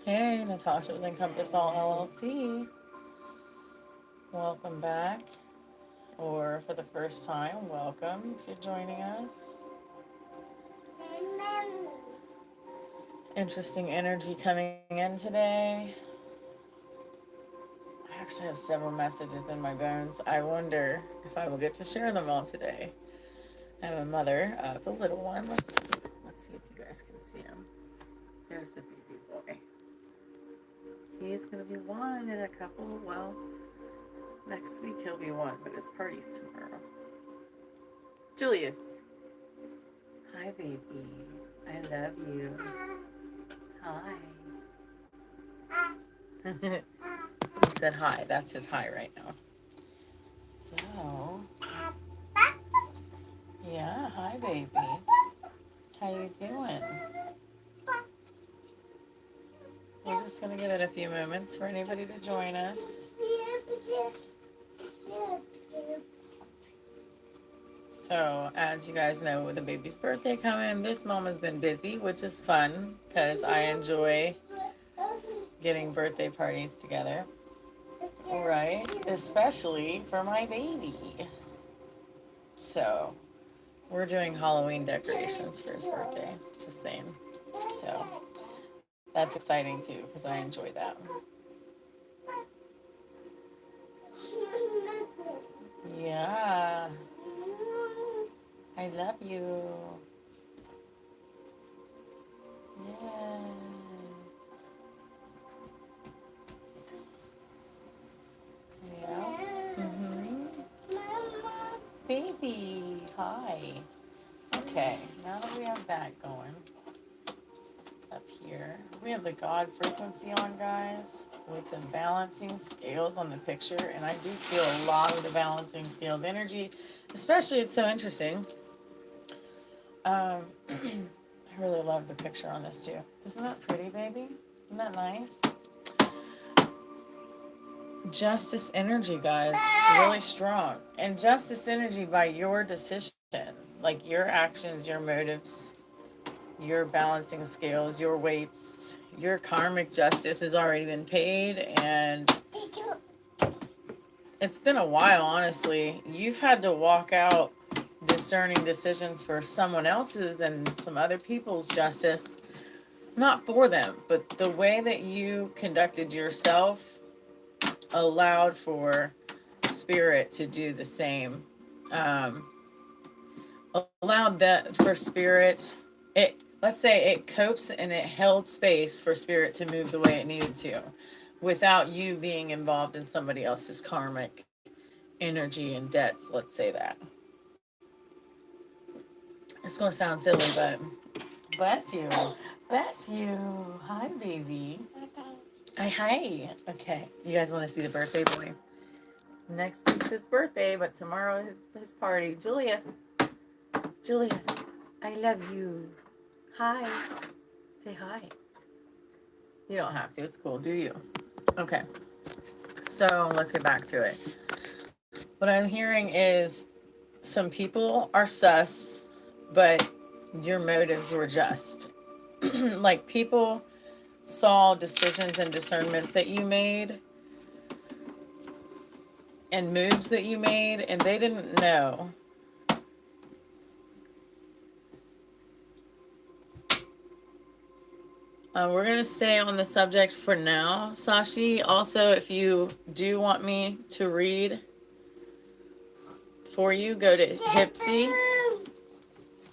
Hey, Natasha with Encompass Awe LLC. Welcome back. Or for the first time, welcome if you're joining us. Interesting energy coming in today. I actually have several messages in my bones. I wonder if I will get to share them all today. I have a mother of the little one. Let's see if you guys can see him. There's the baby boy. He's gonna be one in a couple. Well, next week he'll be one, but his party's tomorrow. Julius. Hi, baby. I love you. Hi. He said hi. That's his hi right now. So, yeah. Hi, baby. How you doing? We're just gonna give it a few moments for anybody to join us. So, as you guys know, with the baby's birthday coming, this mom has been busy, which is fun because I enjoy getting birthday parties together. Right? Especially for my baby. So, we're doing Halloween decorations for his birthday. Just saying. So, that's exciting too because I enjoy that. Yeah. I love you. Yes. Yeah. Mm-hmm. Baby. Hi. Okay. Now that we have that going up here, we have the God frequency on, guys, with the balancing scales on the picture. And I do feel a lot of the balancing scales energy, especially it's so interesting. I really love the picture on this too. Isn't that pretty, baby? Isn't that nice? Justice energy, guys, really strong. And justice energy by your decision, like your actions, your motives, your balancing scales, your weights, your karmic justice has already been paid. And it's been a while, honestly. You've had to walk out discerning decisions for someone else's and some other people's justice, not for them, but the way that you conducted yourself allowed for spirit to do the same. Allowed that for spirit, let's say it copes and it held space for spirit to move the way it needed to without you being involved in somebody else's karmic energy and debts. Let's say that. It's going to sound silly, but bless you. Bless you. Hi, baby. Hi. Okay. You guys want to see the birthday boy? Next week's his birthday, but tomorrow is his party. Julius. Julius. I love you. Hi. Say hi. You don't have to. It's cool. Do you? Okay. So let's get back to it. What I'm hearing is some people are sus, but your motives were just. Like people saw decisions and discernments that you made and moves that you made, and they didn't know. We're going to stay on the subject for now, Sashi. Also, if you do want me to read for you, go to Hipsy,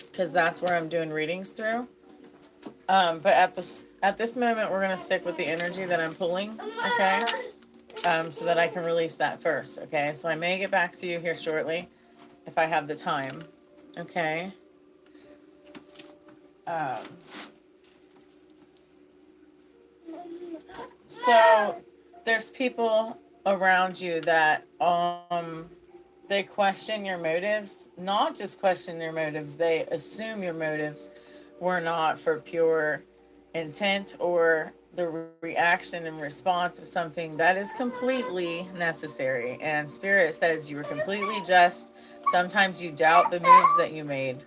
because that's where I'm doing readings through. But at this moment, we're going to stick with the energy that I'm pulling, okay? So that I can release that first, okay? So I may get back to you here shortly if I have the time, okay? So there's people around you that they question your motives. Not just question your motives, they assume your motives were not for pure intent or the reaction and response of something that is completely necessary. And Spirit says you were completely just. Sometimes you doubt the moves that you made.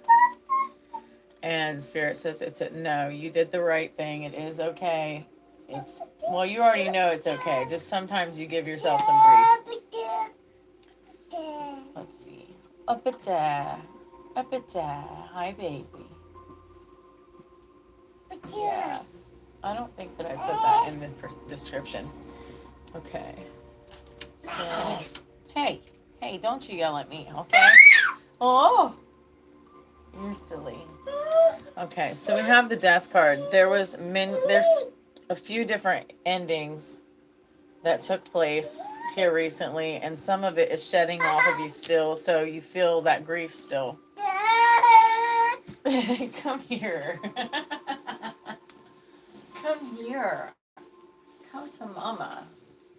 And Spirit says no, you did the right thing. It is okay. It's, well, you already know it's okay. Just sometimes you give yourself some grief. Let's see. Up at there. Up at there. Hi, baby. Yeah. I don't think that I put that in the description. Okay. So, hey. Hey, don't you yell at me, okay? Oh, you're silly. Okay, so we have the death card. There's a few different endings that took place here recently, and some of it is shedding off of you still, so you feel that grief still. Come here. Come here. Come to mama.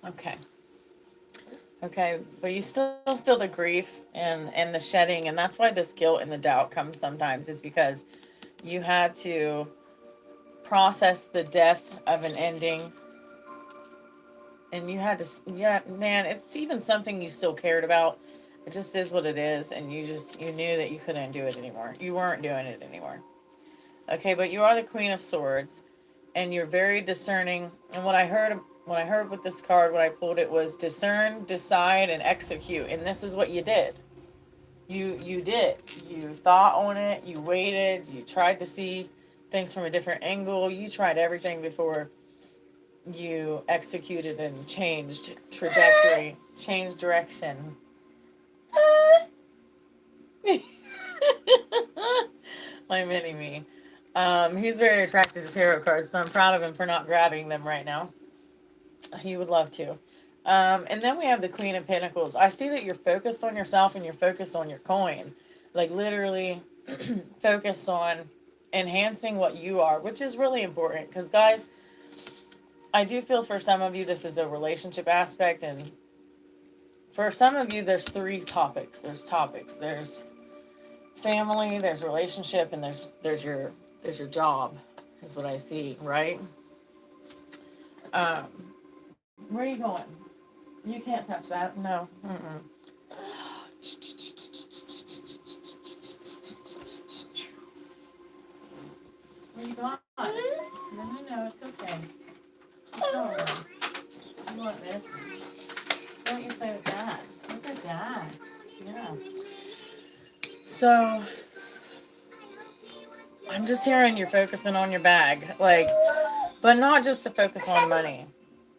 Okay. Okay, but you still feel the grief and the shedding, and that's why this guilt and the doubt comes sometimes, is because you had to process the death of an ending, and you had to, yeah, man, it's even something you still cared about. It just is what it is, and you knew that you couldn't do it anymore. You weren't doing it anymore. Okay, but you are the Queen of Swords, and you're very discerning. And what I heard with this card, when I pulled it, was discern, decide, and execute. And this is what you did. You did. You thought on it. You waited. You tried to see things from a different angle. You tried everything before you executed and changed trajectory, changed direction. My mini me. He's very attracted to tarot cards, so I'm proud of him for not grabbing them right now. He would love to. And then we have the Queen of Pentacles. I see that you're focused on yourself and you're focused on your coin. Like literally focused on enhancing what you are, which is really important. Because guys, I do feel for some of you this is a relationship aspect. And for some of you, there's three topics. There's family, there's relationship, and there's your job, is what I see, right? Where are you going? You can't touch that. No. Mm-mm. Where you going? No, it's okay. It's all right. You want this? Why don't you play with that? Look at that. Yeah. So, I'm just hearing you're focusing on your bag. Like, but not just to focus on money.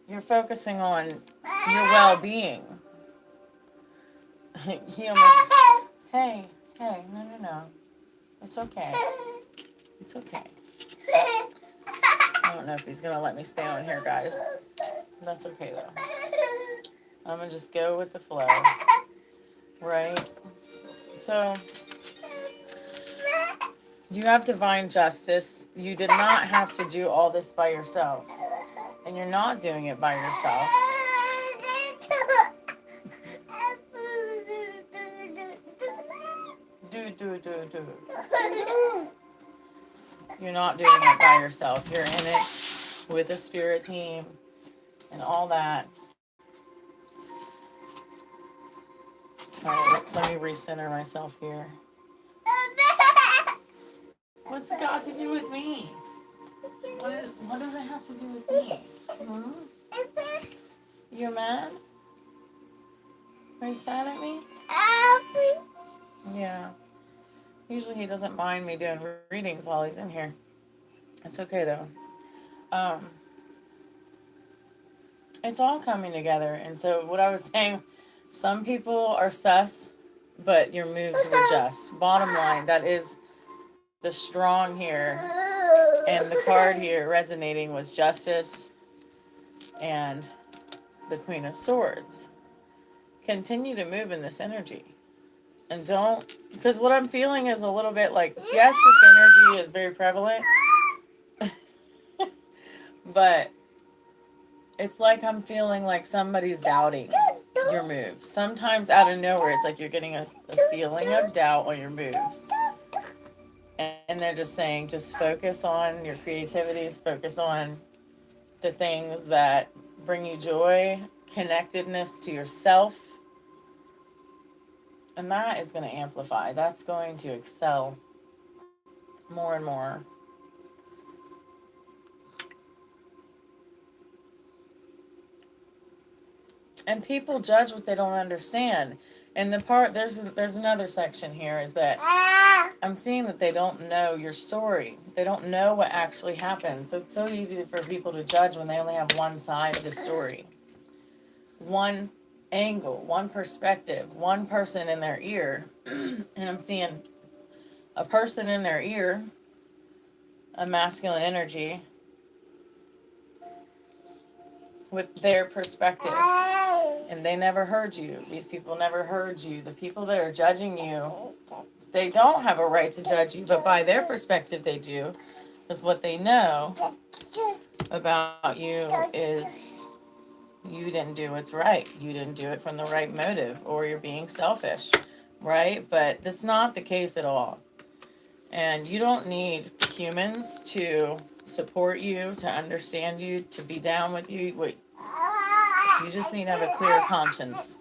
You're focusing on your well-being. He almost... Hey, no. It's okay. It's okay. I don't know if he's going to let me stay on here, guys. That's okay, though. I'm going to just go with the flow. Right? So, you have divine justice. You did not have to do all this by yourself. And you're not doing it by yourself. Do. You're not doing it by yourself. You're in it with a spirit team and all that. All right, let me recenter myself here. What's it got to do with me? What does it have to do with me? Hmm? You're mad? Are you sad at me? Yeah. Usually he doesn't mind me doing readings while he's in here. It's okay though. It's all coming together. And so what I was saying, some people are sus, but your moves were just. Bottom line, that is the strong here. And the card here resonating was justice and the Queen of Swords. Continue to move in this energy. And don't, because what I'm feeling is a little bit like, yes, this energy is very prevalent, but it's like I'm feeling like somebody's doubting your moves. Sometimes out of nowhere, it's like you're getting a feeling of doubt on your moves. And they're just saying, just focus on your creativities, focus on the things that bring you joy, connectedness to yourself. And that is going to amplify. That's going to excel more and more. And people judge what they don't understand. And the part, there's another section here, is that I'm seeing that they don't know your story. They don't know what actually happened. So it's so easy for people to judge when they only have one side of the story. One angle, one perspective, one person in their ear. And I'm seeing a person in their ear, a masculine energy, with their perspective. And they never heard you. These people never heard you. The people that are judging you, they don't have a right to judge you, but by their perspective they do. Because what they know about you is you didn't do what's right. You didn't do it from the right motive, or you're being selfish, right? But that's not the case at all. And you don't need humans to support you, to understand you, to be down with you. You just need to have a clear conscience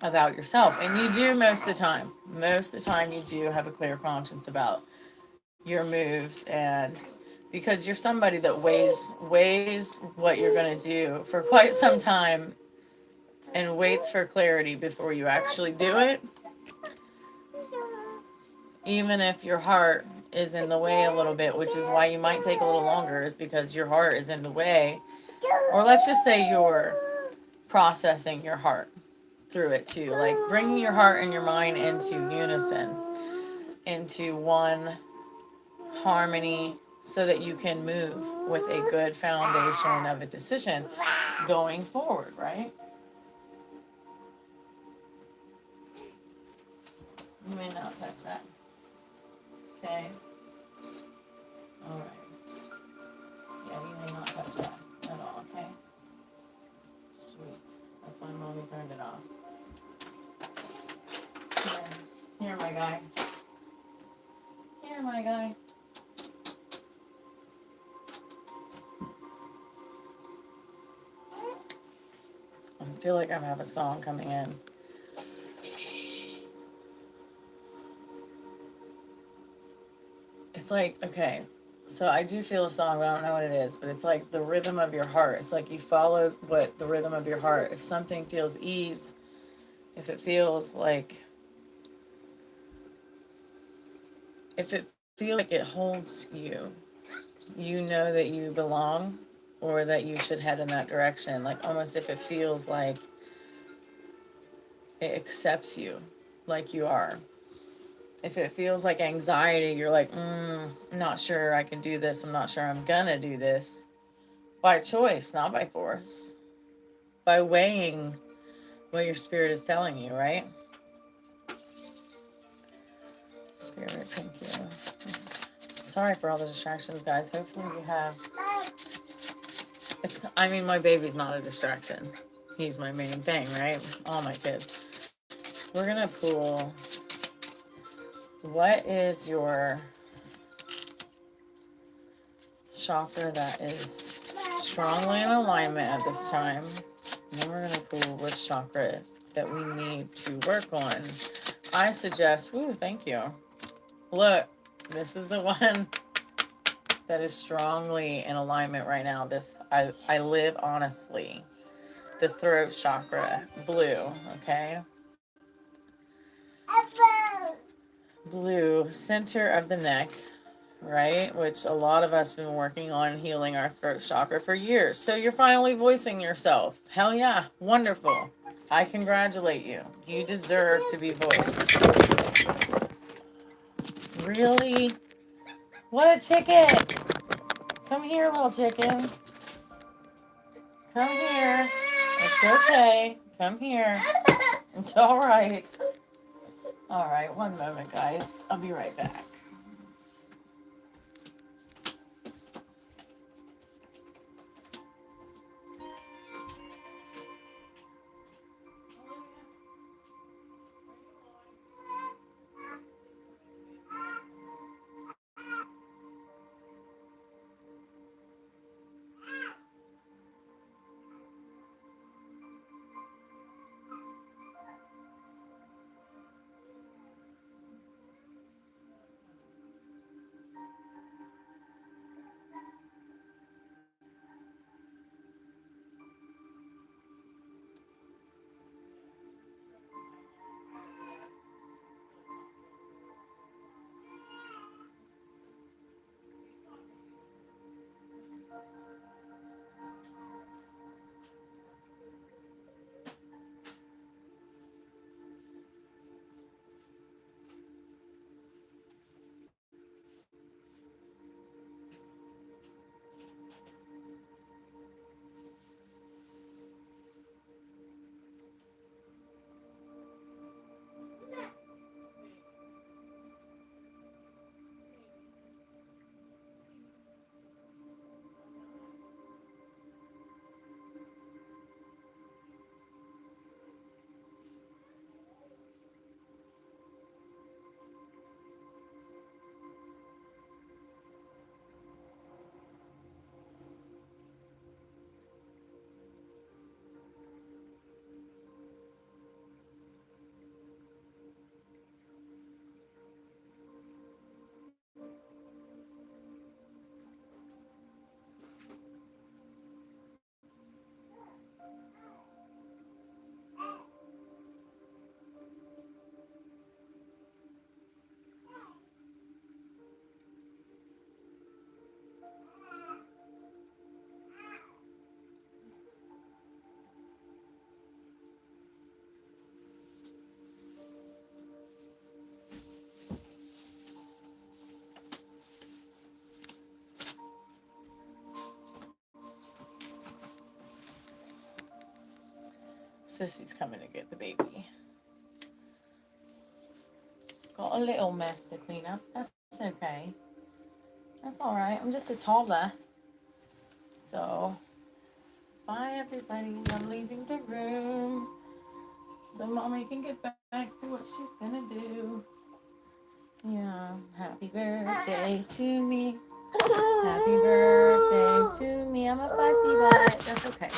about yourself. And you do most of the time. Most of the time you do have a clear conscience about your moves, and because you're somebody that weighs what you're going to do for quite some time and waits for clarity before you actually do it. Even if your heart is in the way a little bit, which is why you might take a little longer, is because your heart is in the way. Or let's just say you're processing your heart through it too. Like bringing your heart and your mind into unison, into one harmony, so that you can move with a good foundation of a decision going forward, right? You may not touch that. Okay. All right. Yeah, you may not touch that at all, okay? Sweet. That's why Mommy turned it off. Here, my guy. Here, my guy. I feel like I have a song coming in. It's like, okay, so I do feel a song, but I don't know what it is, but it's like the rhythm of your heart. It's like you follow what the rhythm of your heart. If something feels ease, if it feels like, if it feels like it holds you, you know that you belong, or that you should head in that direction. Like almost if it feels like it accepts you like you are. If it feels like anxiety, you're like, I'm not sure I can do this. I'm not sure I'm gonna do this. By choice, not by force. By weighing what your spirit is telling you, right? Spirit, thank you. Sorry for all the distractions, guys. Hopefully you have... my baby's not a distraction. He's my main thing, right? All my kids. We're gonna pull... What is your chakra that is strongly in alignment at this time? And then we're going to pull which chakra that we need to work on. I suggest, thank you. Look, this is the one that is strongly in alignment right now. I live honestly. The throat chakra, blue, okay? Blue, center of the neck, right? Which a lot of us have been working on healing our throat chakra for years. So you're finally voicing yourself. Hell yeah, wonderful. I congratulate you. You deserve to be voiced. Really? What a chicken! Come here, little chicken. Come here. It's okay. Come here. It's all right. All right, one moment, guys. I'll be right back. Sissy's coming to get the baby. Got a little mess to clean up. That's okay. That's all right. I'm just a toddler. So, bye everybody. I'm leaving the room so mommy can get back to what she's gonna do. Yeah. Happy birthday to me. Happy birthday to me. I'm a fussy butt. That's okay.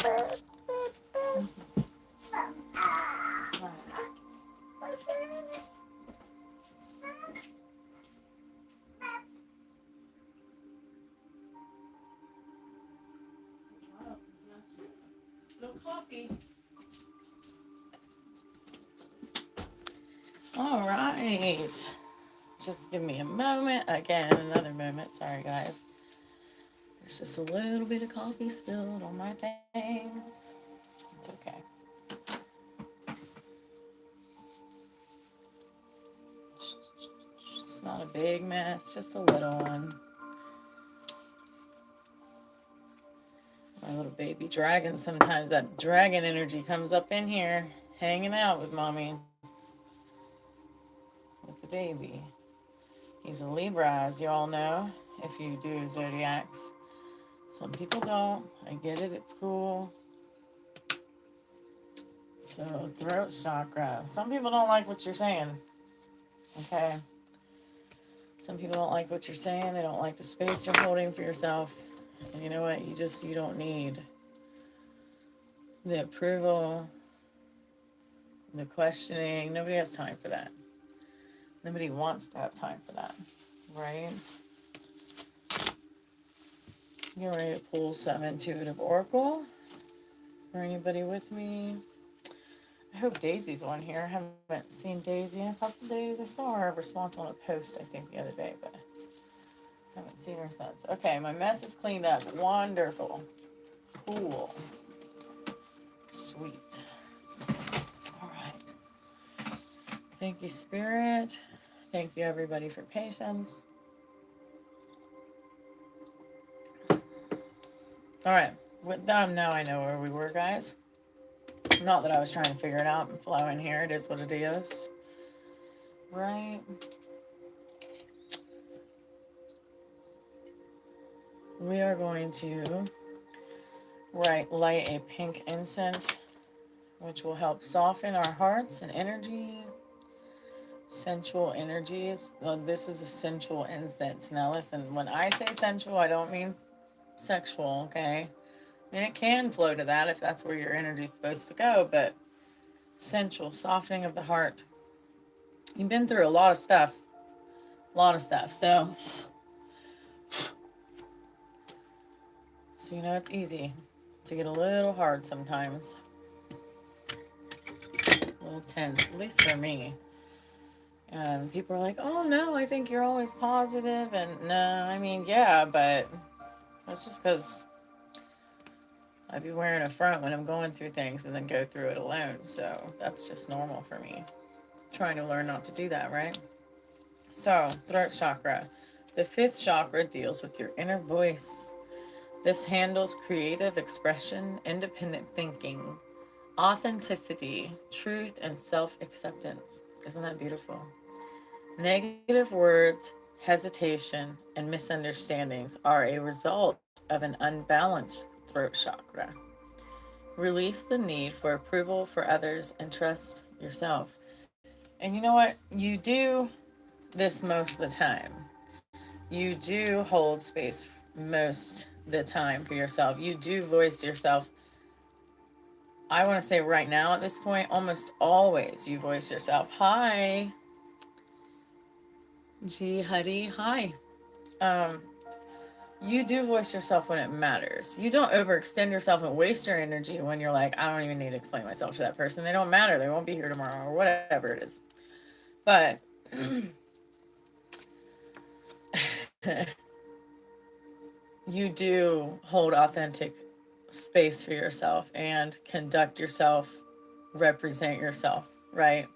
Spill coffee. All right. Just give me a moment. Again, another moment. Sorry, guys. There's just a little bit of coffee spilled on my things. It's okay. It's not a big mess, just a little one. My little baby dragon, sometimes that dragon energy comes up in here, hanging out with mommy. With the baby. He's a Libra, as you all know, if you do zodiacs. Some people don't. I get it, it's cool. So, throat chakra. Some people don't like what you're saying. Okay? Some people don't like what you're saying. They don't like the space you're holding for yourself. And you know what? You don't need the approval, the questioning. Nobody has time for that. Nobody wants to have time for that. Right? Get ready to pull some intuitive oracle. For anybody with me? I hope Daisy's on here. I haven't seen Daisy in a couple days. I saw her response on a post, I think, the other day, but I haven't seen her since. Okay, my mess is cleaned up. Wonderful. Cool. Sweet. All right. Thank you, Spirit. Thank you, everybody, for patience. All right. With them, now I know where we were, guys. Not that I was trying to figure it out and flow in here. It is what it is. Right? We are going to light a pink incense, which will help soften our hearts and energy. Sensual energies. Well, this is a sensual incense. Now listen, when I say sensual, I don't mean sexual, okay? I mean, it can flow to that if that's where your energy is supposed to go, but sensual, softening of the heart. You've been through a lot of stuff. So you know it's easy to get a little hard sometimes. A little tense, at least for me. And people are like, oh no, I think you're always positive. And no, I mean, yeah, but that's just because I'd be wearing a front when I'm going through things and then go through it alone. So that's just normal for me. Trying to learn not to do that, right? So, throat chakra. The fifth chakra deals with your inner voice. This handles creative expression, independent thinking, authenticity, truth, and self-acceptance. Isn't that beautiful? Negative words, hesitation, and misunderstandings are a result of an unbalanced throat chakra. Release the need for approval for others and trust yourself. And you know what? You do this most of the time. You do hold space most of the time for yourself. You do voice yourself. I want to say right now at this point, almost always you voice yourself. Hi. G Huddy, hi. You do voice yourself when it matters. You don't overextend yourself and waste your energy when you're like, I don't even need to explain myself to that person. They don't matter. They won't be here tomorrow or whatever it is. But you do hold authentic space for yourself and conduct yourself, represent yourself, right?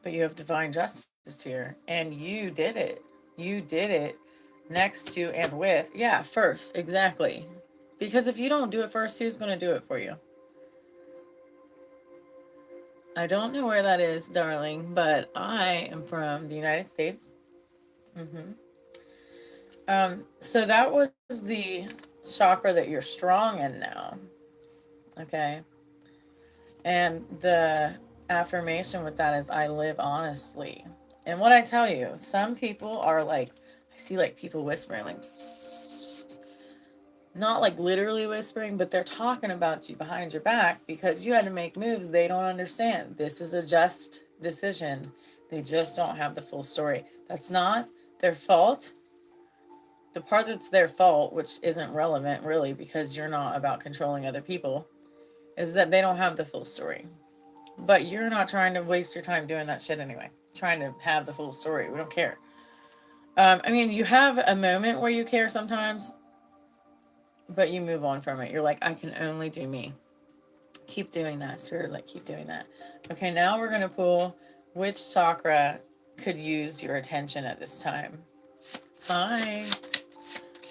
But you have divine justice here, and you did it. You did it next to and with, yeah, first, exactly. Because if you don't do it first, who's going to do it for you? I don't know where that is, darling, but I am from the United States. So that was the chakra that you're strong in now. Okay. And the affirmation with that is, I live honestly. And what I tell you, some people are like, I see like people whispering, like, not like literally whispering, but they're talking about you behind your back because you had to make moves they don't understand. This is a just decision. They just don't have the full story. That's not their fault. The part that's their fault, which isn't relevant really because you're not about controlling other people, is that they don't have the full story. But you're not trying to waste your time doing that shit anyway. Trying to have the full story. We don't care. I mean, you have a moment where you care sometimes, but you move on from it. You're like, I can only do me. Keep doing that. Spirit's like, keep doing that. Okay, now we're going to pull which chakra could use your attention at this time. Hi.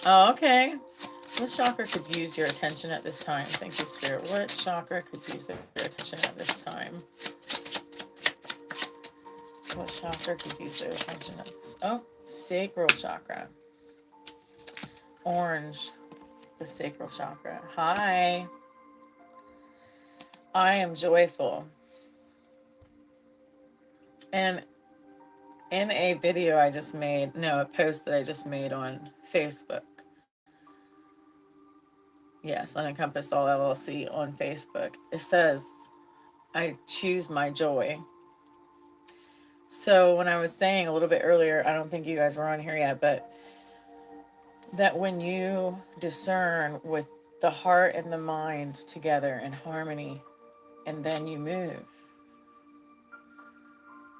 Oh, okay. What chakra could use your attention at this time? Thank you, Spirit. What chakra could use your attention at this time? What chakra could use their attention at this? Oh, sacral chakra. Orange, the sacral chakra. Hi. I am joyful. And in a video I just made, no, a post that I just made on Facebook. Yes, on Encompass Awe LLC on Facebook. It says, I choose my joy. So when I was saying a little bit earlier, I don't think you guys were on here yet, but that when you discern with the heart and the mind together in harmony, and then you move,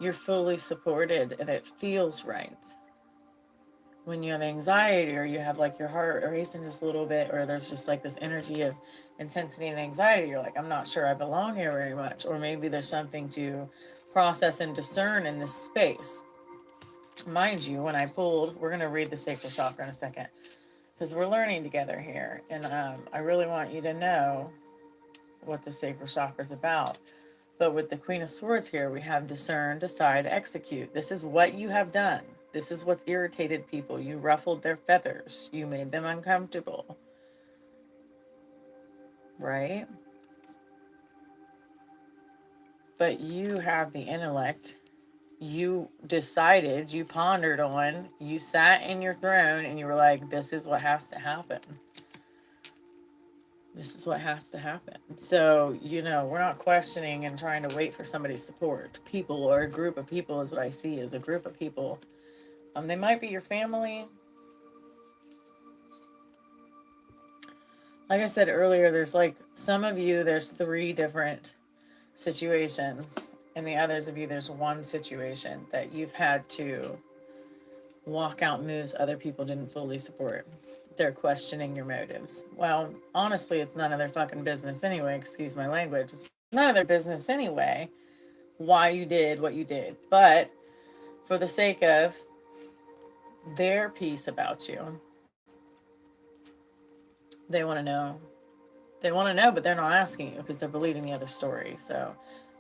you're fully supported and it feels right. When you have anxiety or you have like your heart racing just a little bit, or there's just like this energy of intensity and anxiety, you're like, I'm not sure I belong here very much. Or maybe there's something to process and discern in this space. Mind you, when I pulled, we're going to read the sacral chakra in a second because we're learning together here. And I really want you to know what the sacral chakra is about. But with the Queen of Swords here, we have discern, decide, execute. This is what you have done. This is what's irritated people. You ruffled their feathers. You made them uncomfortable. Right? But you have the intellect. You decided, you pondered on, you sat in your throne and you were like, this is what has to happen. This is what has to happen. So, you know, we're not questioning and trying to wait for somebody's support. People or a group of people is what I see as a group of people. They might be your family. Like I said earlier, there's like some of you, there's 3 different situations. And the others of you, there's one situation that you've had to walk out moves other people didn't fully support. They're questioning your motives. Well, honestly, it's none of their fucking business anyway. Excuse my language. It's none of their business anyway why you did what you did. But for the sake of their piece about you, they want to know. They want to know, but they're not asking you because they're believing the other story. So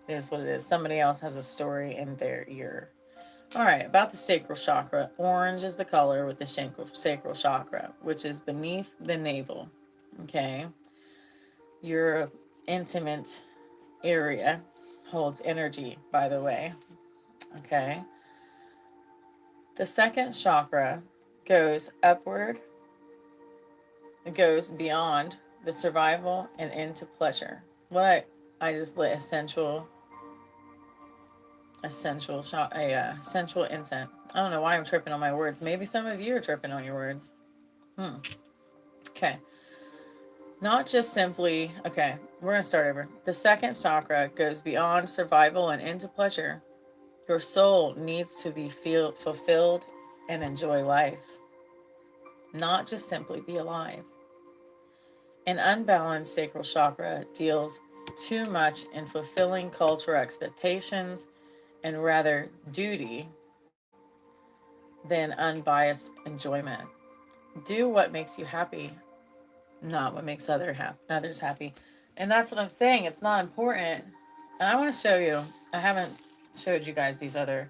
it is what it is. Somebody else has a story in their ear. All right, about the sacral chakra. Orange is the color with the sacral chakra, which is beneath the navel. Okay. Your intimate area holds energy, by the way. Okay. The second chakra goes upward. It goes beyond the survival and into pleasure. What I just lit essential essential incense. I don't know why I'm tripping on my words. Maybe some of you are tripping on your words. Okay. Not just simply, okay, we're going to start over. The second chakra goes beyond survival and into pleasure. Your soul needs to be fulfilled and enjoy life, not just simply be alive. An unbalanced sacral chakra deals too much in fulfilling cultural expectations and rather duty than unbiased enjoyment. Do what makes you happy. not what makes others happy. And that's what I'm saying. It's not important. And I want to show you. I haven't showed you guys these other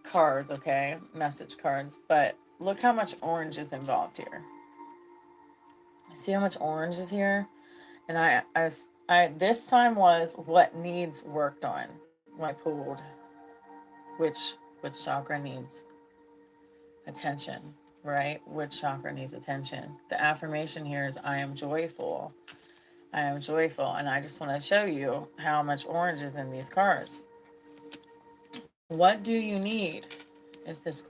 cards, okay? Message cards. But look how much orange is involved here. See how much orange is here? And I this time was what needs worked on when I pulled which which chakra needs attention, right? Which chakra needs attention. The affirmation here is I am joyful. I am joyful. And I just want to show you how much orange is in these cards. What do you need? Is this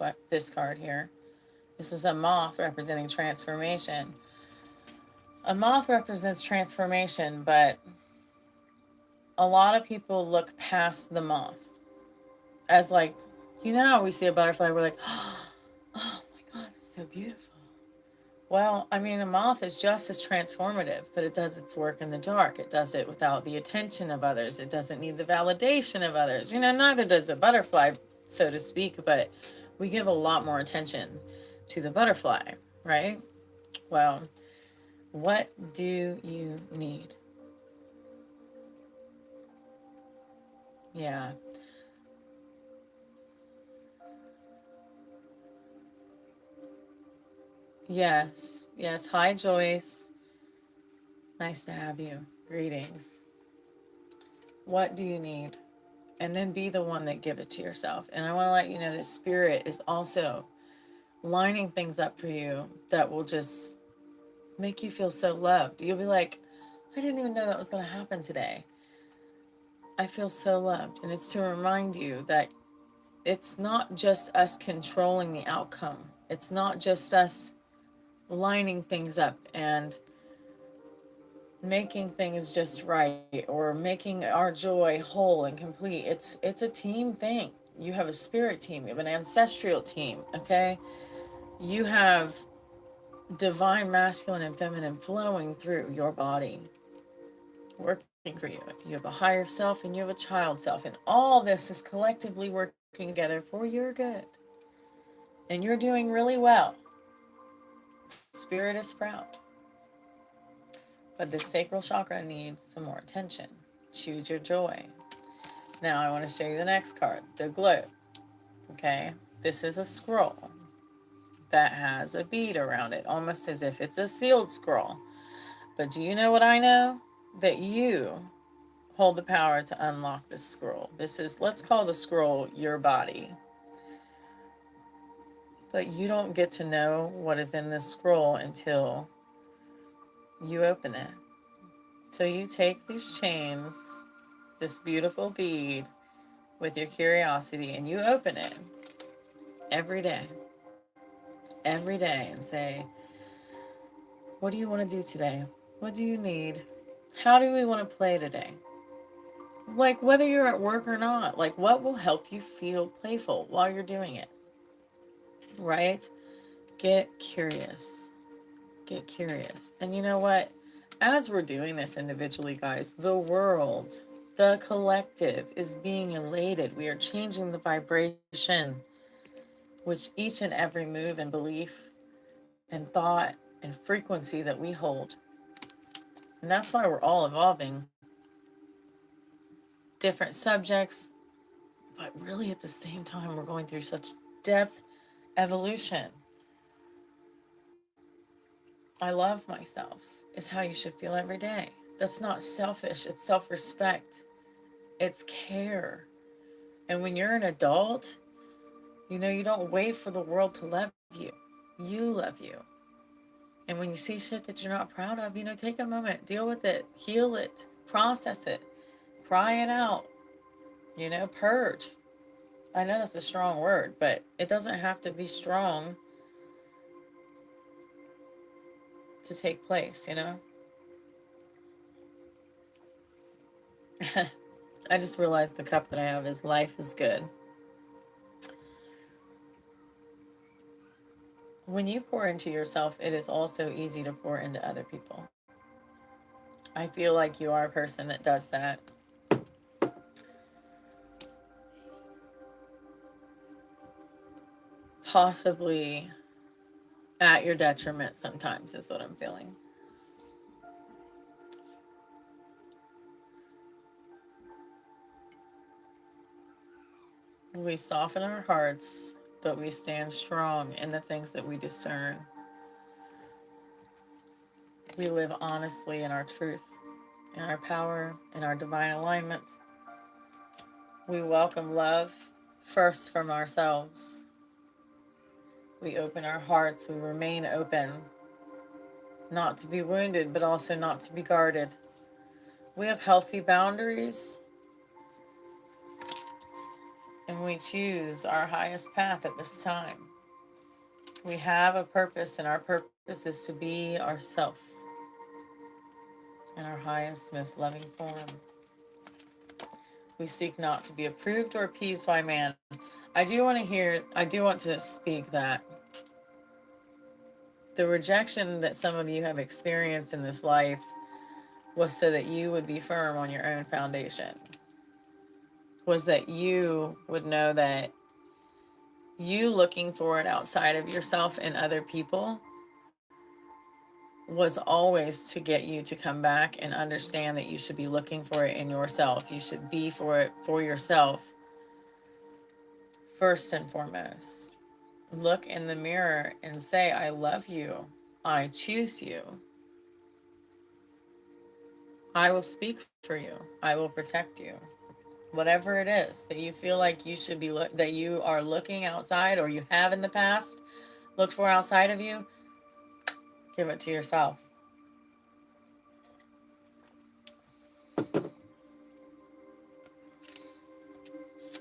card here. This is a moth representing transformation. A moth represents transformation, but a lot of people look past the moth as like, we see a butterfly, we're like, oh my God, it's so beautiful. Well, I mean, a moth is just as transformative, but it does its work in the dark. It does it without the attention of others. It doesn't need the validation of others. Neither does a butterfly, so to speak, but we give a lot more attention to the butterfly, right? Well, what do you need? Yeah. Yes. Yes. Hi, Joyce. Nice to have you. Greetings. What do you need? And then be the one that give it to yourself. And I want to let you know that Spirit is also lining things up for you that will just make you feel so loved. You'll be like, I didn't even know that was going to happen today. I feel so loved. And it's to remind you that it's not just us controlling the outcome. It's not just us lining things up and making things just right or making our joy whole and complete. It's a team thing. You have a spirit team, you have an ancestral team, okay? You have divine masculine and feminine flowing through your body, working for you. You have a higher self and you have a child self, and all this is collectively working together for your good. And you're doing really well. Spirit is proud. But the sacral chakra needs some more attention. Choose your joy. Now I want to show you the next card, the globe. Okay, this is a scroll that has a bead around it, almost as if it's a sealed scroll. But do you know what I know? That you hold the power to unlock this scroll. This is, let's call the scroll your body. But you don't get to know what is in this scroll until you open it. So you take these chains, this beautiful bead, with your curiosity, and you open it every day, and say, what do you want to do today? What do you need? How do we want to play today? Like, whether you're at work or not, like, what will help you feel playful while you're doing it? Right? Get curious. Get curious. And you know what? As we're doing this individually, guys, the world, the collective is being elated. We are changing the vibration, which each and every move and belief and thought and frequency that we hold. And that's why we're all evolving. Different subjects, but really at the same time, we're going through such depth evolution. I love myself is how you should feel every day. That's not selfish. It's self-respect. It's care. And when you're an adult, you don't wait for the world to love you. You love you. And when you see shit that you're not proud of, take a moment, deal with it, heal it, process it, cry it out, purge. I know that's a strong word, but it doesn't have to be strong to take place, I just realized the cup that I have is life is good. When you pour into yourself, it is also easy to pour into other people. I feel like you are a person that does that. Possibly at your detriment sometimes, is what I'm feeling. We soften our hearts, but we stand strong in the things that we discern. We live honestly in our truth, in our power, in our divine alignment. We welcome love first from ourselves. We open our hearts, we remain open, not to be wounded, but also not to be guarded. We have healthy boundaries, and we choose our highest path at this time. We have a purpose, and our purpose is to be ourself in our highest, most loving form. We seek not to be approved or appeased by man. I do want to speak that the rejection that some of you have experienced in this life was so that you would be firm on your own foundation. Was that you would know that you looking for it outside of yourself and other people was always to get you to come back and understand that you should be looking for it in yourself. You should be for it for yourself first and foremost. Look in the mirror and say, I love you. I choose you. I will speak for you. I will protect you. Whatever it is that you feel like you should be, that you are looking outside or you have in the past looked for outside of you, give it to yourself.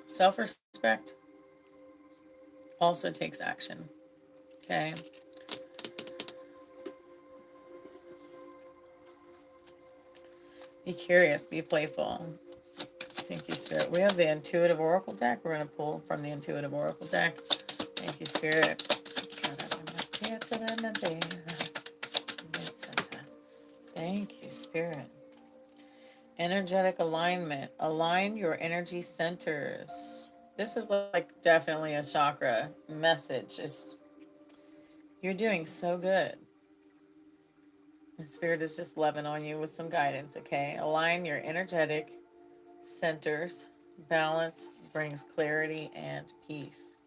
Self-respect also takes action. Okay. Be curious, be playful. Thank you, Spirit. We have the Intuitive Oracle deck. We're going to pull from the Intuitive Oracle deck. Thank you, Spirit. Thank you, Spirit. Energetic alignment. Align your energy centers. This is like definitely a chakra message. You're doing so good. The Spirit is just loving on you with some guidance, okay? Align your energetic centers. Balance brings clarity and peace.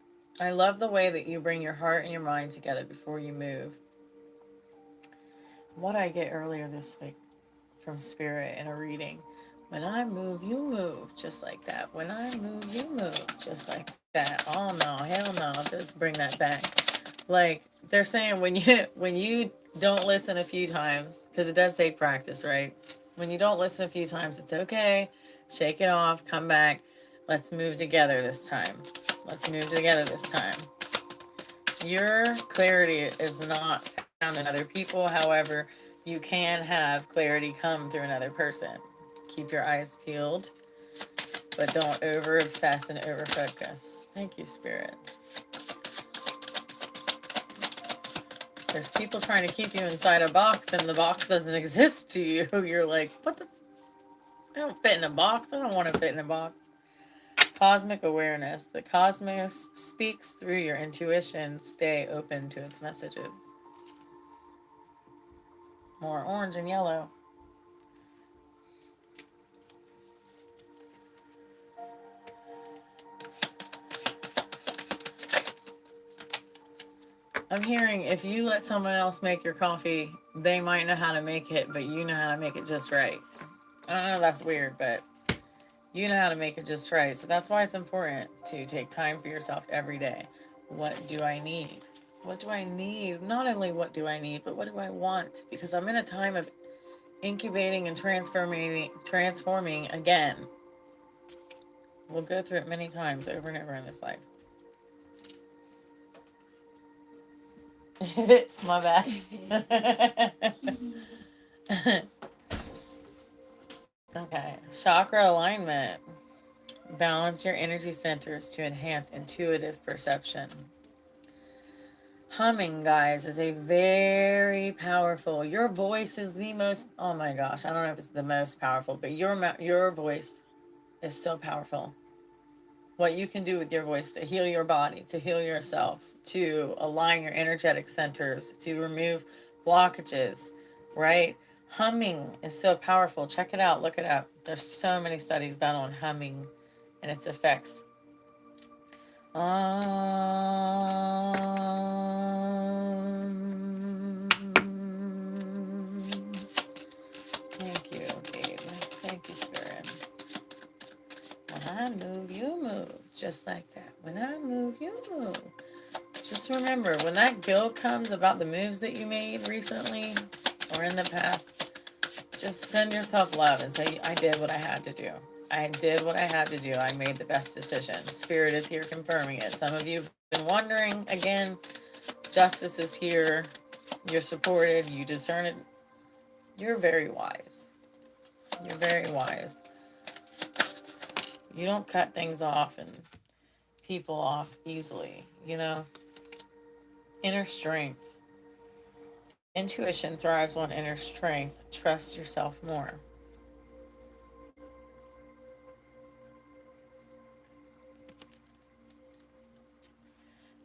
I love the way that you bring your heart and your mind together before you move. What I get earlier this week from Spirit in a reading, when I move, you move, just like that. When I move, you move, just like that. Oh no, hell no, just bring that back. Like they're saying, when you don't listen a few times, because it does take practice, right? When you don't listen a few times, it's okay. Shake it off, come back. Let's move together this time. Let's move together this time. Your clarity is not found in other people. However, you can have clarity come through another person. Keep your eyes peeled, but don't over obsess and over focus. Thank you, Spirit. There's people trying to keep you inside a box and the box doesn't exist to you. You're like, what the? I don't fit in a box. I don't want to fit in a box. Cosmic awareness. The cosmos speaks through your intuition. Stay open to its messages. More orange and yellow. I'm hearing if you let someone else make your coffee, they might know how to make it, but you know how to make it just right. I don't know, that's weird, but you know how to make it just right. So that's why it's important to take time for yourself every day. What do I need? What do I need? Not only what do I need, but what do I want? Because I'm in a time of incubating and transforming again. We'll go through it many times over and over in this life. My bad. Okay. Chakra alignment. Balance your energy centers to enhance intuitive perception. Humming, guys, is a very powerful. Your voice is the most. Oh my gosh, I don't know if it's the most powerful, but your voice is so powerful. what you can do with your voice to heal your body, to heal yourself, to align your energetic centers, to remove blockages, right? Humming is so powerful. Check it out. Look it up. There's so many studies done on humming and its effects. Thank you, Gabe. Thank you, Spirit. When I move, you move. Just like that. When I move, you move. Just remember, when that guilt comes about the moves that you made recently or in the past, just send yourself love and say, I did what I had to do. I did what I had to do. I made the best decision. Spirit is here confirming it. Some of you have been wondering, again, justice is here. You're supported. You discern it. You're very wise. You're very wise. You don't cut things off and people off easily, you know? Inner strength. Intuition thrives on inner strength. Trust yourself more.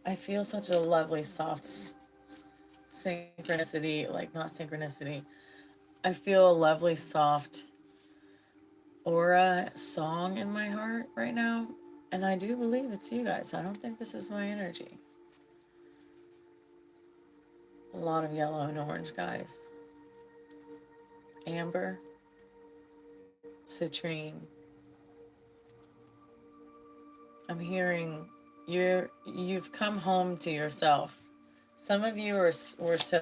I feel such a lovely, soft synchronicity, like not synchronicity. I feel a lovely, soft aura song in my heart right now. And I do believe it's you guys. I don't think this is my energy. A lot of yellow and orange, guys. Amber, citrine. I'm hearing you've come home to yourself. Some of you were so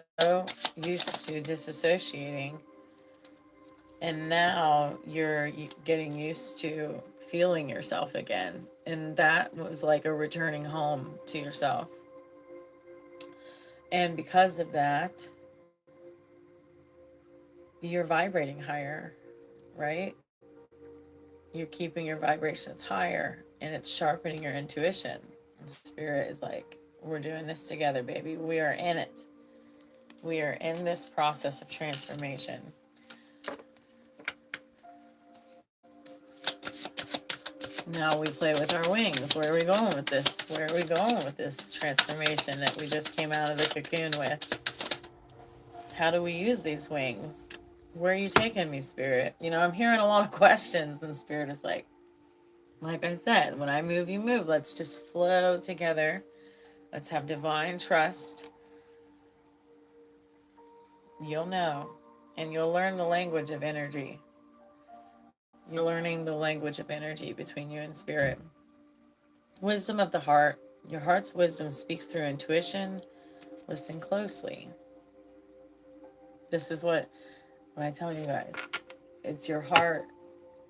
used to disassociating, and now you're getting used to feeling yourself again. And that was like a returning home to yourself. And because of that, you're vibrating higher, right? You're keeping your vibrations higher, and it's sharpening your intuition. And Spirit is like, we're doing this together, baby. We are in it. We are in this process of transformation. Now we play with our wings. Where are we going with this? Where are we going with this transformation that we just came out of the cocoon with? How do we use these wings? Where are you taking me, Spirit? You know, I'm hearing a lot of questions, and Spirit is like I said, when I move, you move. Let's just flow together. Let's have divine trust. You'll know, and you'll learn the language of energy. You're learning the language of energy between you and Spirit. Wisdom of the heart. Your heart's wisdom speaks through intuition. Listen closely. This is what I tell you guys. It's your heart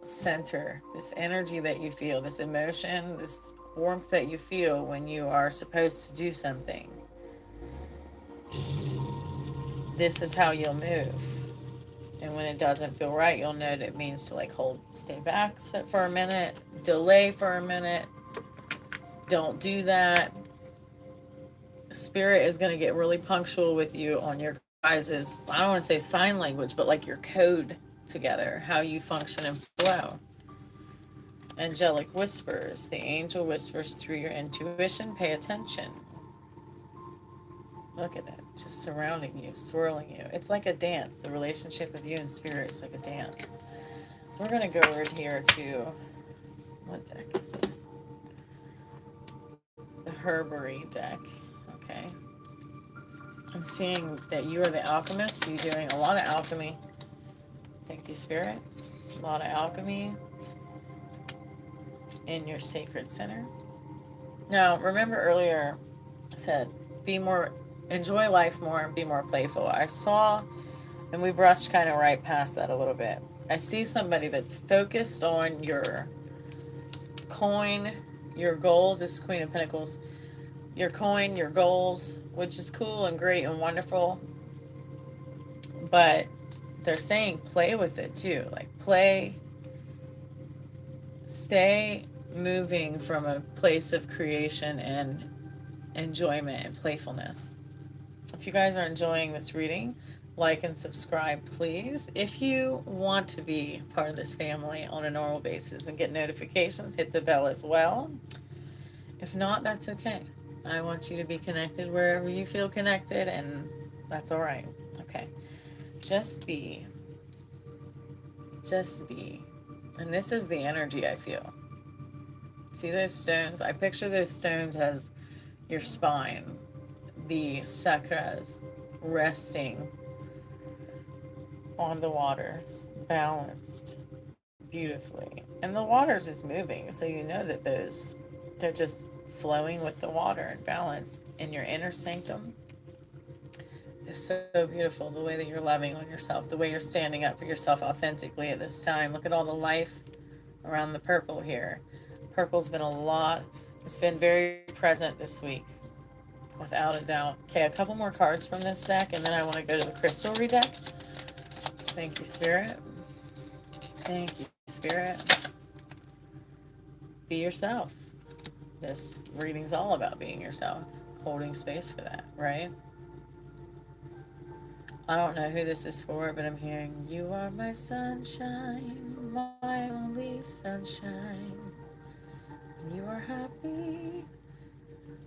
center, this energy that you feel, this emotion, this warmth that you feel when you are supposed to do something. This is how you'll move. And when it doesn't feel right, you'll know that it means to like stay back for a minute, delay for a minute. Don't do that. Spirit is going to get really punctual with you on your guys', I don't want to say sign language, but like your code together, how you function and flow. Angelic whispers. The angel whispers through your intuition. Pay attention. Look at it. Just surrounding you, swirling you. It's like a dance. The relationship of you and Spirit is like a dance. We're going to go over here to, what deck is this? The Herbery deck. Okay. I'm seeing that you are the alchemist. You're doing a lot of alchemy. Thank you, Spirit. A lot of alchemy in your sacred center. Now, remember earlier I said, enjoy life more and be more playful. I saw, and we brushed kind of right past that a little bit. I see somebody that's focused on your coin, your goals. It's Queen of Pentacles. Your coin, your goals, which is cool and great and wonderful. But they're saying play with it too. Like play, stay moving from a place of creation and enjoyment and playfulness. If you guys are enjoying this reading, like and subscribe, please. If you want to be part of this family on a normal basis and get notifications, hit the bell as well. If not, that's okay. I want you to be connected wherever you feel connected, and that's all right. Okay. Just be. Just be. And this is the energy I feel. See those stones? I picture those stones as your spine, the sakras resting on the waters, balanced beautifully. And the waters is moving, so you know that they're just flowing with the water and balance in your inner sanctum. Is so beautiful, the way that you're loving on yourself, the way you're standing up for yourself authentically at this time. Look at all the life around the purple here. Purple's been it's been very present this week, without a doubt. Okay, a couple more cards from this deck, and then I want to go to the crystal read deck. Thank you, Spirit. Thank you, Spirit. Be yourself. This reading's all about being yourself, holding space for that, right? I don't know who this is for, but I'm hearing, you are my sunshine, my only sunshine. You are happy.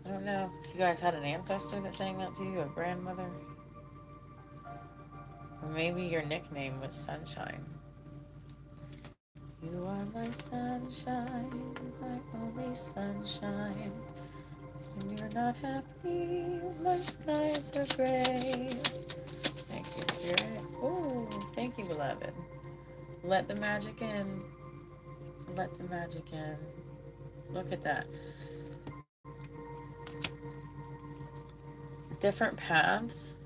I don't know if you guys had an ancestor that sang that to you, a grandmother. Or maybe your nickname was Sunshine. You are my sunshine, my only sunshine. When you're not happy, my skies are gray. Thank you, Spirit. Oh, thank you, beloved. Let the magic in. Let the magic in. Look at that. Different paths,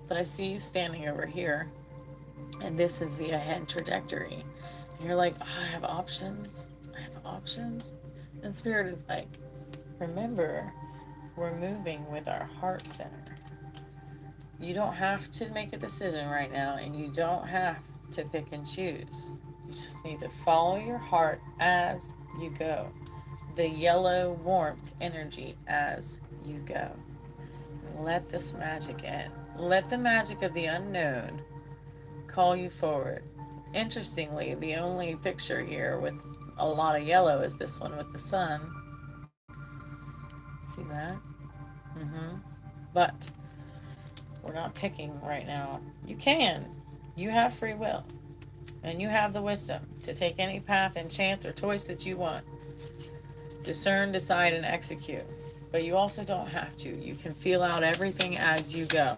but I see you standing over here, and this is the ahead trajectory. And you're like, oh, I have options. I have options. And Spirit is like, remember, we're moving with our heart center. You don't have to make a decision right now, and you don't have to pick and choose. You just need to follow your heart as you go. The yellow warmth energy as you go. Let this magic in. Let the magic of the unknown call you forward. Interestingly, the only picture here with a lot of yellow is this one with the sun. See that? But we're not picking right now. You can. You have free will. And you have the wisdom to take any path and chance or choice that you want. Discern, decide, and execute. But you also don't have to. You can feel out everything as you go.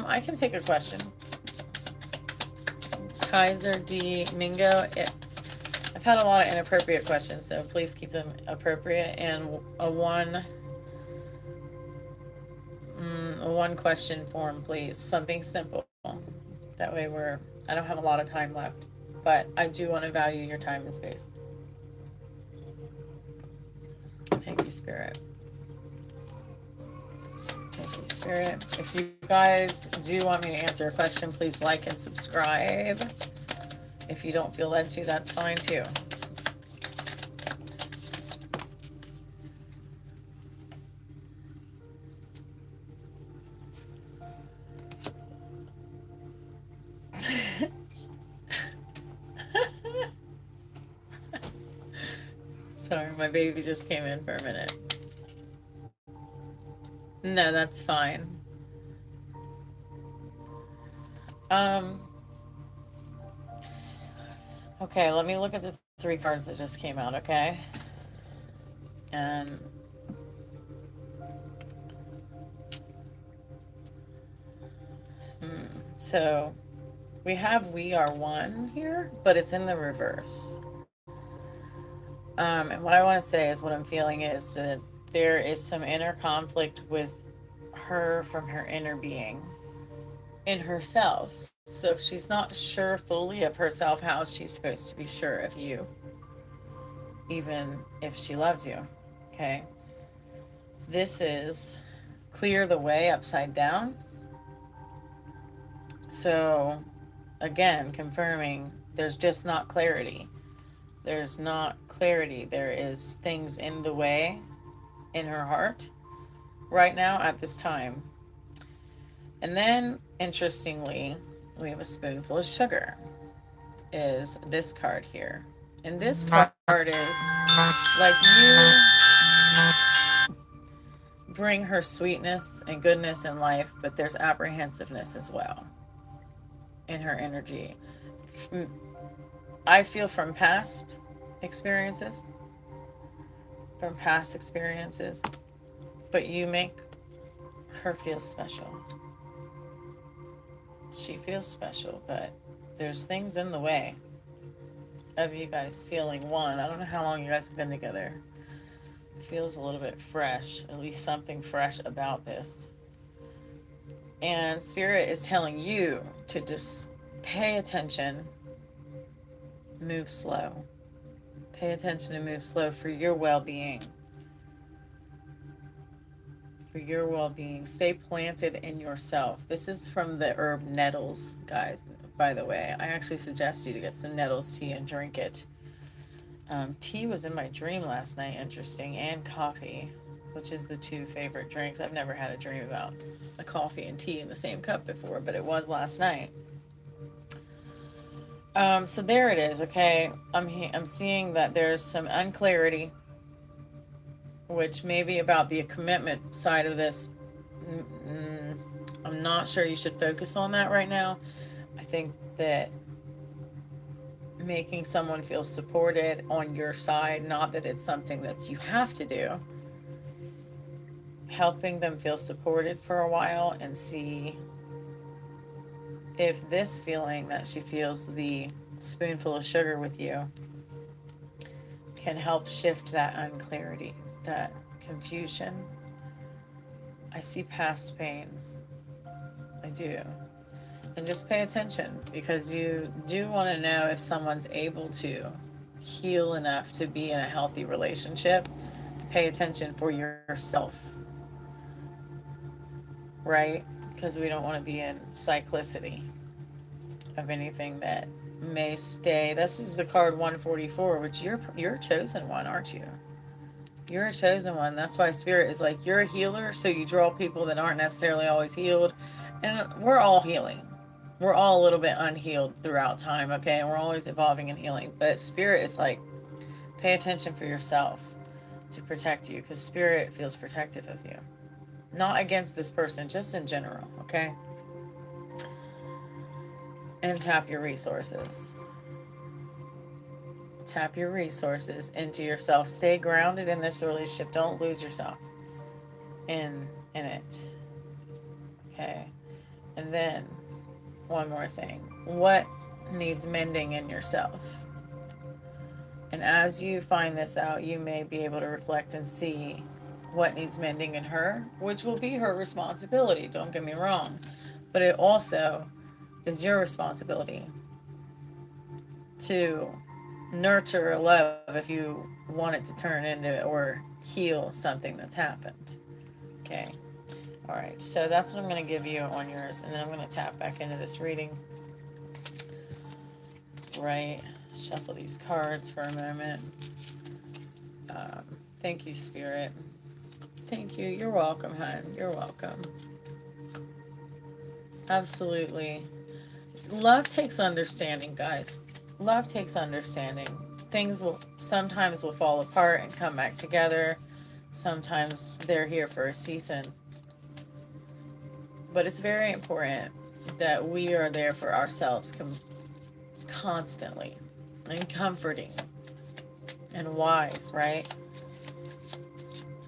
I can take a question. Kaiser D. Mingo. I've had a lot of inappropriate questions, so please keep them appropriate. And a one question form, please. Something simple. That way I don't have a lot of time left, but I do want to value your time and space. Thank you, Spirit. Thank you, Spirit. If you guys do want me to answer a question, please like and subscribe. If you don't feel led to, that's fine too. Sorry, my baby just came in for a minute. No, that's fine. Okay, let me look at the 3 cards that just came out, okay? And so we have we are one here, but it's in the reverse. And what I want to say is what I'm feeling is that there is some inner conflict with her from her inner being in herself. So if she's not sure fully of herself, how is she supposed to be sure of you? Even if she loves you, okay? This is clear the way upside down. So again, confirming there's just not clarity. There's not clarity. There is things in the way in her heart right now at this time. And then, interestingly, we have a spoonful of sugar, is this card here. And this card is like you bring her sweetness and goodness in life, but there's apprehensiveness as well in her energy. I feel from past experiences, but you make her feel special. She feels special, but there's things in the way of you guys feeling one. I don't know how long you guys have been together. It feels a little bit fresh, at least something fresh about this. And Spirit is telling you to just pay attention, move slow. Pay attention and move slow for your well-being. For your well-being. Stay planted in yourself. This is from the herb nettles, guys, by the way. I actually suggest you to get some nettles tea and drink it. Tea was in my dream last night, interesting, and coffee, which is the two favorite drinks. I've never had a dream about a coffee and tea in the same cup before, but it was last night. So there it is, okay? I'm seeing that there's some unclarity, which may be about the commitment side of this. I'm not sure you should focus on that right now. I think that making someone feel supported on your side, not that it's something that you have to do, helping them feel supported for a while and see if this feeling that she feels, the spoonful of sugar with you, can help shift that unclarity, that confusion. I see past pains. I do. And just pay attention, because you do want to know if someone's able to heal enough to be in a healthy relationship. Pay attention for yourself, right? Because we don't want to be in cyclicity of anything that may stay. This is the card 144, which you're a chosen one, aren't you? You're a chosen one. That's why Spirit is like, you're a healer, so you draw people that aren't necessarily always healed. And we're all healing. We're all a little bit unhealed throughout time, okay? And we're always evolving and healing. But Spirit is like, pay attention for yourself to protect you, because Spirit feels protective of you. Not against this person, just in general, okay? And tap your resources. Tap your resources into yourself. Stay grounded in this relationship. Don't lose yourself in it. Okay. And then one more thing. What needs mending in yourself? And as you find this out, you may be able to reflect and see what needs mending in her, which will be her responsibility. Don't get me wrong. But it also is your responsibility to nurture a love if you want it to turn into or heal something that's happened. Okay. All right. So that's what I'm going to give you on yours. And then I'm going to tap back into this reading. Right. Shuffle these cards for a moment. Thank you, Spirit. Thank you. You're welcome, hon. You're welcome. Absolutely. Love takes understanding, guys. Love takes understanding. Things will sometimes will fall apart and come back together. Sometimes they're here for a season. But it's very important that we are there for ourselves constantly, and comforting and wise, right?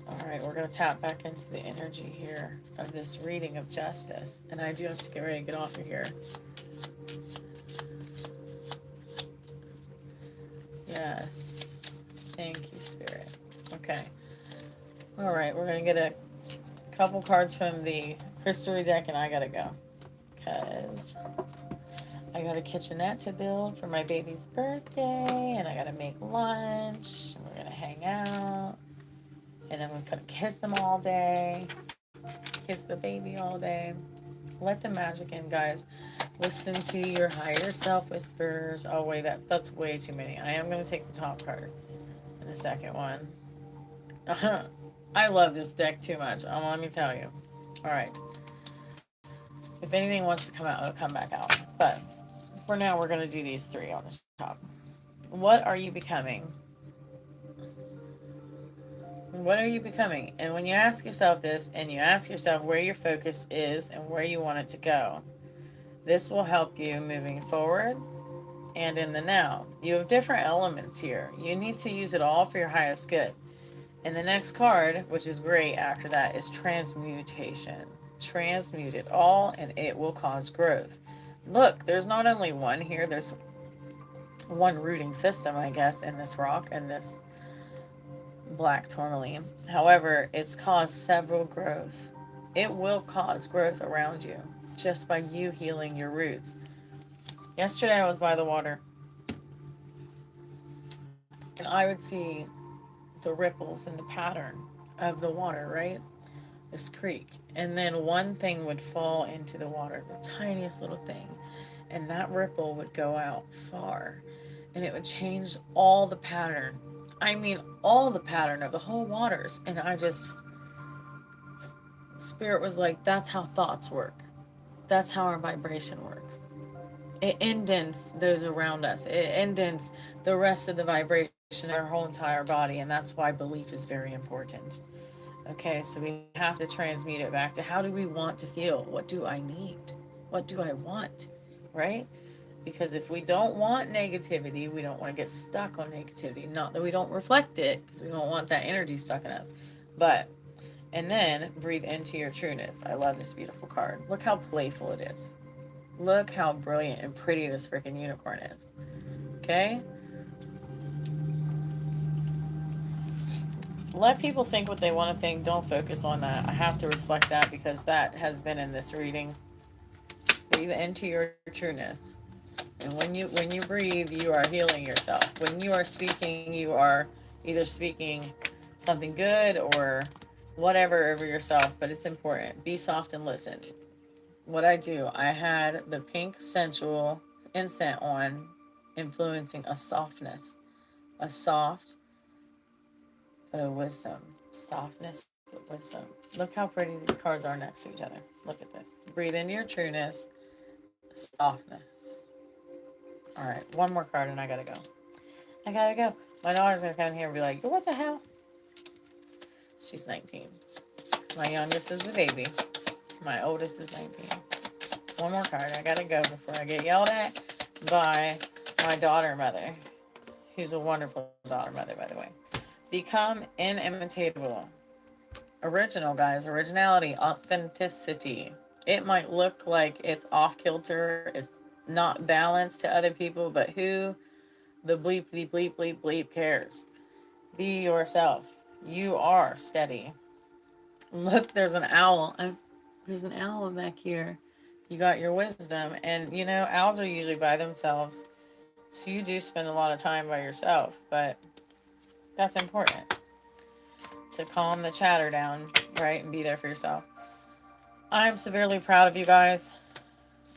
All right, we're going to tap back into the energy here of this reading of justice. And I do have to get ready to get off of here. Yes. Thank you, Spirit. Okay. All right, we're going to get a couple cards from the crystal deck, and I got to go. Because I got a kitchenette to build for my baby's birthday, and I got to make lunch, and we're going to hang out. And I'm going to kiss them all day. Kiss the baby all day. Let the magic in, guys. Listen to your higher self whispers. Oh, wait, that's way too many. I am going to take the top card and the second one. I love this deck too much. Let me tell you. All right. If anything wants to come out, it'll come back out. But for now, we're going to do these three on the top. What are you becoming? What are you becoming? And when you ask yourself this, and you ask yourself where your focus is and where you want it to go, this will help you moving forward and in the now. You have different elements here. You need to use it all for your highest good. And the next card, which is great after that, is transmutation. Transmute it all and it will cause growth. Look, there's not only one here, there's one rooting system, I guess, in this rock and this black tourmaline. However, it's caused several growth. It will cause growth around you just by you healing your roots. Yesterday I was by the water and I would see the ripples and the pattern of the water, right? This creek. And then one thing would fall into the water, the tiniest little thing. And that ripple would go out far. And it would change all the pattern. I mean, all the pattern of the whole waters. And Spirit was like, that's how thoughts work. That's how our vibration works. It indents those around us. It indents the rest of the vibration of our whole entire body. And that's why belief is very important. Okay, so we have to transmute it back to how do we want to feel? What do I need? What do I want? Right? Because if we don't want negativity, we don't want to get stuck on negativity. Not that we don't reflect it, because we don't want that energy stuck in us. But, and then breathe into your trueness. I love this beautiful card. Look how playful it is. Look how brilliant and pretty this freaking unicorn is. Okay? Let people think what they want to think. Don't focus on that. I have to reflect that because that has been in this reading. Breathe into your trueness. And when you breathe, you are healing yourself. When you are speaking, you are either speaking something good or whatever over yourself, but it's important. Be soft and listen. What I do, I had the pink sensual incense on, influencing a softness. A soft, but a wisdom. Softness, but wisdom. Look how pretty these cards are next to each other. Look at this. Breathe into your trueness. Softness. All right, one more card and I gotta go. I gotta go. My daughter's gonna come here and be like, what the hell? She's 19. My youngest is the baby. My oldest is 19. One more card. I gotta go before I get yelled at by my daughter mother, who's a wonderful daughter mother, by the way. Become inimitable. Original, guys. Originality. Authenticity. It might look like it's off kilter. It's not balanced to other people, but who the bleep, bleep, bleep, bleep, bleep cares? Be yourself. You are steady. Look, there's an owl. There's an owl back here. You got your wisdom. And, you know, owls are usually by themselves. So you do spend a lot of time by yourself. But that's important. To calm the chatter down, right? And be there for yourself. I'm severely proud of you guys.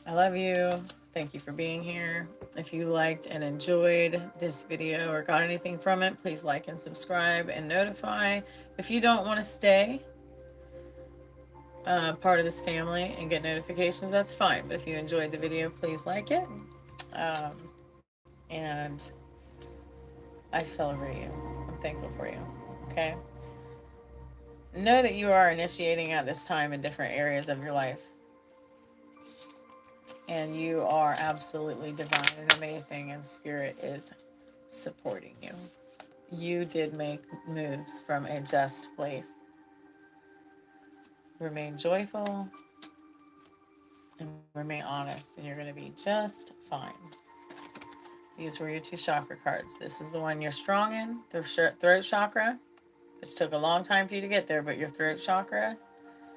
I love you. Thank you for being here. If you liked and enjoyed this video or got anything from it, please like and subscribe and notify. If you don't want to stay part of this family and get notifications, that's fine. But if you enjoyed the video, please like it. And I celebrate you. I'm thankful for you. Okay? Know that you are initiating at this time in different areas of your life. And you are absolutely divine and amazing, and Spirit is supporting you. You did make moves from a just place. Remain joyful and remain honest, and you're going to be just fine. These were your 2 chakra cards. This is the one you're strong in, the throat chakra, which took a long time for you to get there, but your throat chakra,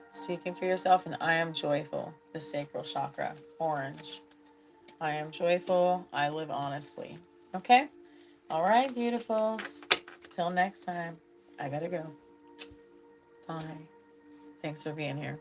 speaking for yourself, and I am joyful, the sacral chakra, orange. I am joyful. I live honestly. Okay? All right, beautifuls. Till next time. I gotta go. Bye. Thanks for being here.